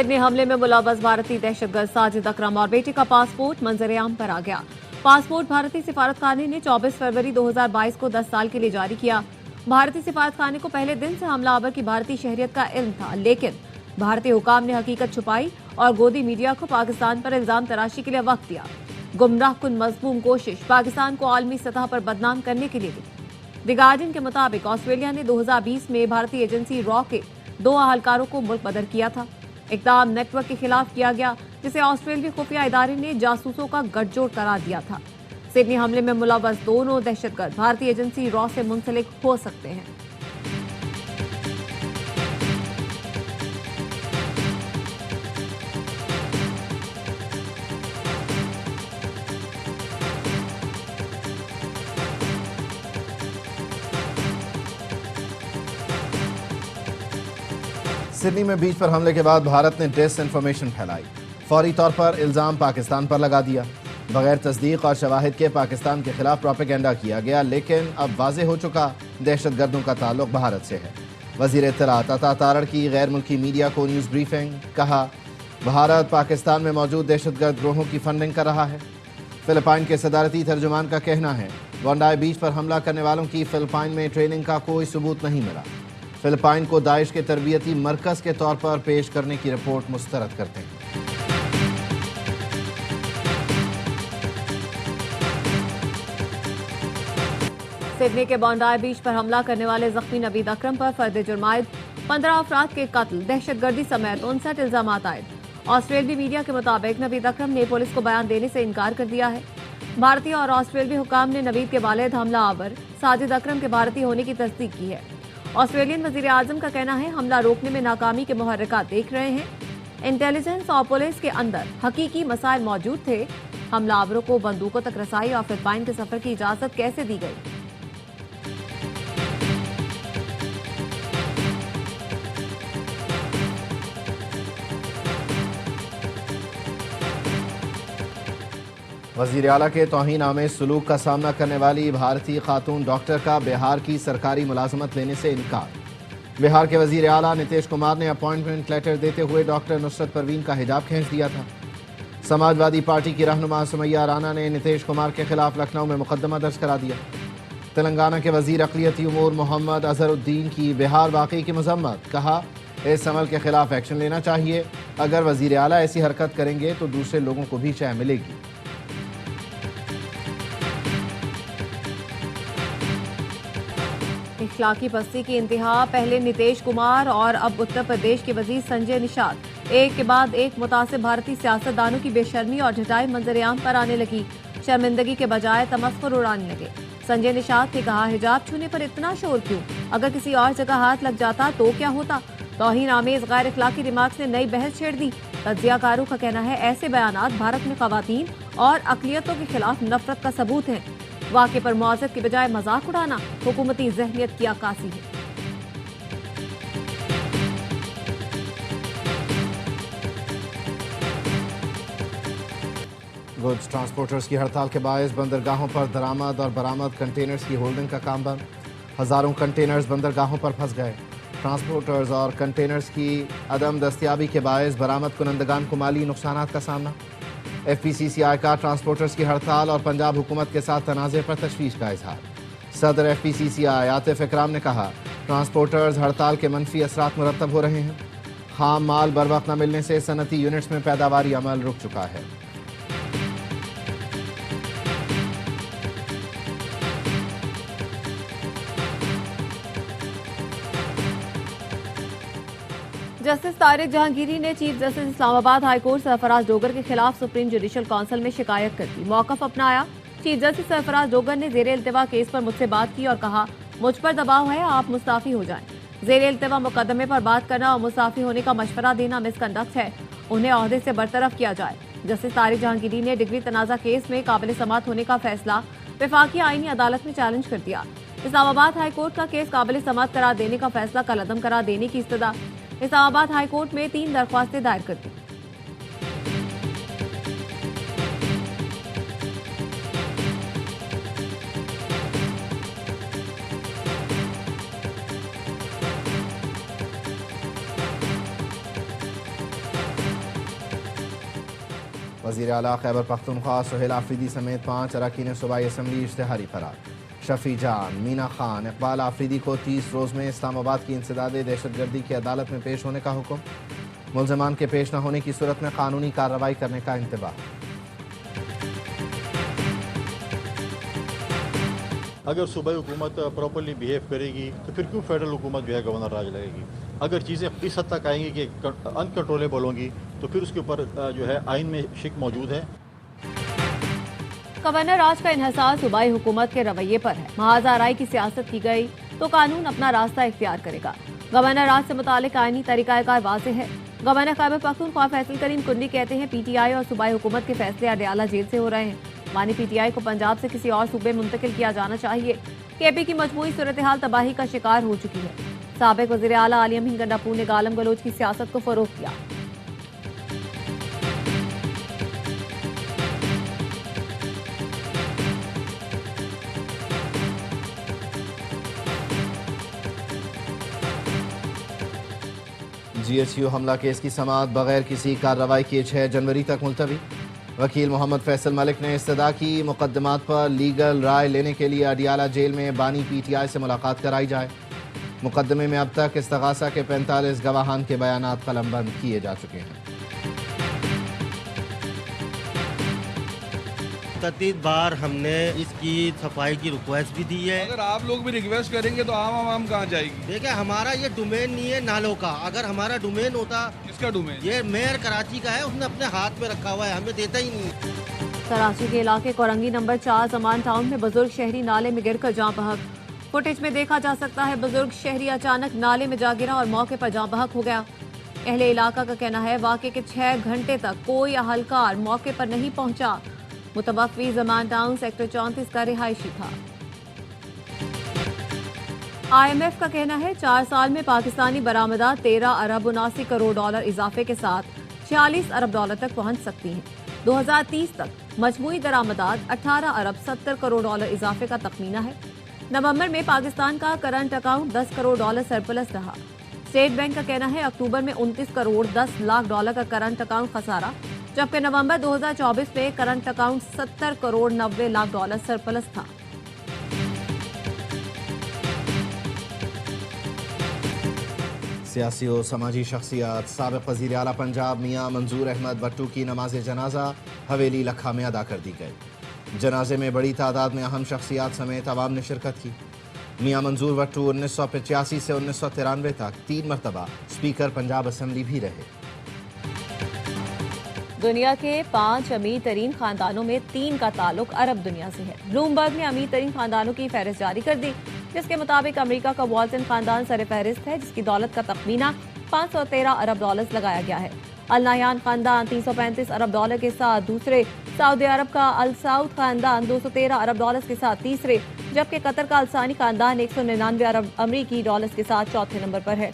Sydney हमले में मुलव्वस भारतीय दहशतगर्द साजिद अकरम और बेटे का पासपोर्ट मंजर-ए-आम पर आ गया। पासपोर्ट भारतीय सिफारतखाने ने 24 फरवरी 2022 को 10 साल के लिए जारी किया। भारतीय सिफारतखाने को पहले दिन से हमलावर की भारतीय शहरियत का इल्म था, लेकिन भारतीय हुकाम ने हकीकत छुपाई और गोदी मीडिया को पाकिस्तान पर इल्जाम तराशी के लिए वक्त दिया। गुमराह कुन मजमूम कोशिश पाकिस्तान को आलमी सतह पर बदनाम करने के लिए की। द गार्डियन के मुताबिक ऑस्ट्रेलिया ने 2020 में भारतीय एजेंसी रॉ के 2 अहलकारों को मुल्क बदर किया था। इक़दाम नेटवर्क के खिलाफ किया गया, जिसे ऑस्ट्रेलियाई खुफिया इदारे ने जासूसों का गठजोड़ करार दिया था। सिडनी हमले में मुलव्वस दोनों दहशतगर्द भारतीय एजेंसी रॉ से मुंसलिक हो सकते हैं। सिडनी में बीच पर हमले के बाद भारत ने डिसइंफॉर्मेशन फैलाई। फौरी तौर पर इल्जाम पाकिस्तान पर लगा दिया। बगैर तस्दीक और शवाहिद के पाकिस्तान के खिलाफ प्रोपेगेंडा किया गया, लेकिन अब वाज़ेह हो चुका दहशतगर्दों का ताल्लुक भारत से है। वज़ीर इत्तलात अता तारड़ की गैर मुल्की मीडिया को न्यूज़ ब्रीफिंग। कहा, भारत पाकिस्तान में मौजूद दहशतगर्द ग्रोहों की फंडिंग कर रहा है। फिलिपाइन के सदारती तर्जुमान का कहना है, बोंडाई बीच पर हमला करने वालों की फिलिपाइन में ट्रेनिंग का कोई सबूत नहीं मिला। फिलिपाइन को दाइश के तरबियती मरकज के तौर पर पेश करने की रिपोर्ट मुस्तरद करते हैं। सिडनी के बोंडाई बीच पर हमला करने वाले जख्मी नवीद अकरम पर फर्द जुर्मायद 15 अफराद के कत्ल, दहशतगर्दी समेत 59 इल्जामात आए। ऑस्ट्रेलियाई मीडिया के मुताबिक नवीद अकरम ने पुलिस को बयान देने से इनकार कर दिया है। भारतीय और ऑस्ट्रेलियाई हुकाम ने नवीद के वालिद हमलावर साजिद अकरम के भारतीय होने की तस्दीक की है। ऑस्ट्रेलियन वजीर आजम का कहना है, हमला रोकने में नाकामी के मुहर्रिकात देख रहे हैं। इंटेलिजेंस और पुलिस के अंदर हकीकी मसाइल मौजूद थे। हमलावरों को बंदूकों तक रसाई और फिलिपाइन के सफर की इजाजत कैसे दी गई? वज़ीर आला के तौहीन आमेज़ सलूक का सामना करने वाली भारतीय खातून डॉक्टर का बिहार की सरकारी मुलाजमत लेने से इनकार। बिहार के वज़ीर आला नीतीश कुमार ने अपॉइंटमेंट लेटर देते हुए डॉक्टर नुसरत परवीन का हिजाब खींच दिया था। समाजवादी पार्टी की रहनुमा सुमैया राना ने नीतीश कुमार के खिलाफ लखनऊ में मुकदमा दर्ज करा दिया। तेलंगाना के वज़ीर अक़लियती उमूर मोहम्मद अजहरुद्दीन की बिहार वाक़ई की मज़म्मत। कहा, इस अमल के खिलाफ एक्शन लेना चाहिए। अगर वज़ीर आला ऐसी हरकत करेंगे तो दूसरे लोगों को भी शय मिलेगी। इखलाकी पस्ती की इंतहा, पहले नीतीश कुमार और अब उत्तर प्रदेश के वजीर संजय निषाद एक के बाद एक मुतासिब भारतीय सियासतदानों की बेशर्मी और झटाई मंजर-ए-आम पर आने लगी। शर्मिंदगी के बजाय तमस्खुर उड़ाने लगे। संजय निषाद ने कहा, हिजाब छूने पर इतना शोर क्यों? अगर किसी और जगह हाथ लग जाता तो क्या होता? तौहीन आमेज गैर इखलाकी रिमार्क्स ने नई बहस छेड़ दी। तज्जियाकारों का कहना है, ऐसे बयानात भारत में खवातीन और अक़लियतों के खिलाफ नफरत का सबूत है। वाक़े पर मुआज़त की बजाय मजाक उड़ाना हुकूमती ज़हनियत की अक्कासी है। गुड्स ट्रांसपोर्टर्स की हड़ताल के बायस बंदरगाहों पर दरामद और बरामद कंटेनर्स की होल्डिंग का काम बंद। हज़ारों कंटेनर्स बंदरगाहों पर फंस गए। ट्रांसपोर्टर्स और कंटेनर्स की अदम दस्तियाबी के बायस बरामद कुनंदगान को माली नुकसानात का सामना। FPCCI का ट्रांसपोर्टर्स की हड़ताल और पंजाब हुकूमत के साथ तनाज़े पर तशवीश का इजहार। सदर FPCCI आतिफ इकराम ने कहा, ट्रांसपोर्टर्स हड़ताल के मनफी असरात मुरतब हो रहे हैं। खाम माल बर वक्त न मिलने से सनती यूनिट्स में पैदावारी अमल रुक चुका है। जस्टिस तारिक जहांगीरी ने chief justice Islamabad high court Sarfaraz Dogar के खिलाफ सुप्रीम जुडिशल काउंसिल में शिकायत कर दी। मौक़िफ़ अपनाया। चीफ जस्टिस सरफराज डोगर ने ज़ेरे इल्तिवा केस पर मुझसे बात की और कहा, मुझ पर दबाव है, आप मुस्ताफ़ी हो जाएं। ज़ेरे इल्तिवा मुकदमे पर बात करना और मुस्ताफ़ी होने का मशवरा देना मिसकंडक्ट है। उन्हें ओहदे से बरतरफ किया जाए। जस्टिस तारिक जहांगीरी ने डिग्री तनाज़ा केस में काबिल समाअत होने का फैसला वफाकी आईनी अदालत में चैलेंज कर दिया। इस्लामाबाद हाई कोर्ट का केस काबिल समाअत करार देने का फैसला कलअदम करार देने की इस्तदा। इस्लामाबाद हाई कोर्ट में 3 दरख्वास्तें दायर कर दी। वज़ीर आला खैबर पख्तूनख्वा सुहेल आफरीदी समेत 5 अरकान सूबाई असम्बली इश्तिहारी फरार। शफी जान, मीना खान, इकबाल आफरीदी को 30 रोज़ में इस्लामाबाद की इंसदाद दहशतगर्दी की अदालत में पेश होने का हुक्म। मुल्ज़मान के पेश न होने की सूरत में कानूनी कार्रवाई करने का इंतबाह। अगर सूबाई हुकूमत प्रॉपरली बिहेव करेगी तो फिर क्यों फेडरल हुकूमत जो है गवर्नर राज लगेगी। अगर चीज़ें इस हद तक आएंगी कि अनकंट्रोलेबल होंगी तो फिर उसके ऊपर जो है आइन में शिक मौजूद है। गवर्नर राज का इन्हिसार सूबाई हुकूमत के रवैये पर है। महाजा राय की सियासत की गई तो कानून अपना रास्ता इख्तियार करेगा। गवर्नर राज से मुतालिक आईनी तरीकाकार वाज़ेह है। गवर्नर खैबर पख्तूनख्वा फैसल करीम कुन्नी कहते हैं PTI और सूबाई हुकूमत के फैसले अडयाला जेल से हो रहे हैं। मानी PTI को पंजाब से किसी और सूबे मुंतकिल किया जाना चाहिए। KP की मजमूई सूरत हाल तबाही का शिकार हो चुकी है। साबिक वज़ीर आला आलिम हिंद गंडापुर ने गालम गलोच की सियासत को फरोग दिया। GHU हमला केस की समाअत बगैर किसी कार्रवाई के 6 जनवरी तक मुलतवी। वकील मोहम्मद फैसल मलिक ने इस्तदा की मुकदमात पर लीगल राय लेने के लिए अडियाला जेल में बानी PTI से मुलाकात कराई जाए। मुकदमे में अब तक इस्तगासा के 45 गवाहान के बयानात कलमबंद किए जा चुके हैं। ततीद बार हमने इसकी सफाई की रिक्वेस्ट भी दी है। अगर आप लोग भी रिक्वेस्ट करेंगे तो आम कहाँ जाएगी। देखिए हमारा ये डोमेन नहीं है नालों का। अगर हमारा डोमेन होता, किसका डोमेन? ये मेयर कराची का है, उसने अपने हाथ में रखा हुआ है, हमें देता ही नहीं। कराची के इलाके कोरंगी नंबर 4 जमान टाउन में बुजुर्ग शहरी नाले में गिरकर जाँ बहक। फुटेज में देखा जा सकता है बुजुर्ग शहरी अचानक नाले में जा गिरा और मौके पर जाँ बहक हो गया। अहले इलाका का कहना है वाक़े के 6 घंटे तक कोई अहलकार मौके पर नहीं पहुंचा। मुतवफ़्फ़ी जमान टाउन सेक्टर 34 का रिहायशी था। IMF का कहना है 4 साल में पाकिस्तानी बरामदात 13 अरब 79 करोड़ डॉलर इजाफे के साथ 46 अरब डॉलर तक पहुंच सकती हैं। 2030 तक मजमूई दरामदात 18 अरब 70 करोड़ डॉलर इजाफे का तखमीना है। नवंबर में पाकिस्तान का current account 10 crore dollar surplus रहा। स्टेट बैंक का कहना है अक्टूबर में 29 करोड़ 10 लाख डॉलर का करंट अकाउंट खसारा, जबकि नवंबर 2024 में current account 70 crore 90 lakh dollar surplus था। सियासी और समाजी शख्सियत साबिक वज़ीर आला पंजाब मियाँ मंजूर अहमद भट्टू की नमाज जनाजा हवेली लखा में अदा कर दी गई। जनाजे में बड़ी तादाद में अहम शख्सियात समेत आवाम ने शिरकत की। मियाँ मंजूर भट्टू 1985 से 1993 तक 3 मरतबा स्पीकर पंजाब असम्बली भी रहे। दुनिया के 5 अमीर तरीन खानदानों में 3 का ताल्लुक अरब दुनिया से है। ब्लूमबर्ग ने अमीर तरीन खानदानों की फहरिस्त जारी कर दी, जिसके मुताबिक अमेरिका का वाल्टन खानदान सर फहरिस्त है, जिसकी दौलत का तखमीना 513 अरब डॉलर लगाया गया है। अल नाहयान खानदान 335 अरब डॉलर के साथ दूसरे, सऊदी अरब का अल साउद खानदान 213 अरब डॉलर के साथ तीसरे, जबकि कतर का अल सानी खानदान 199 अरब अमरीकी डॉलर के साथ चौथे नंबर पर है।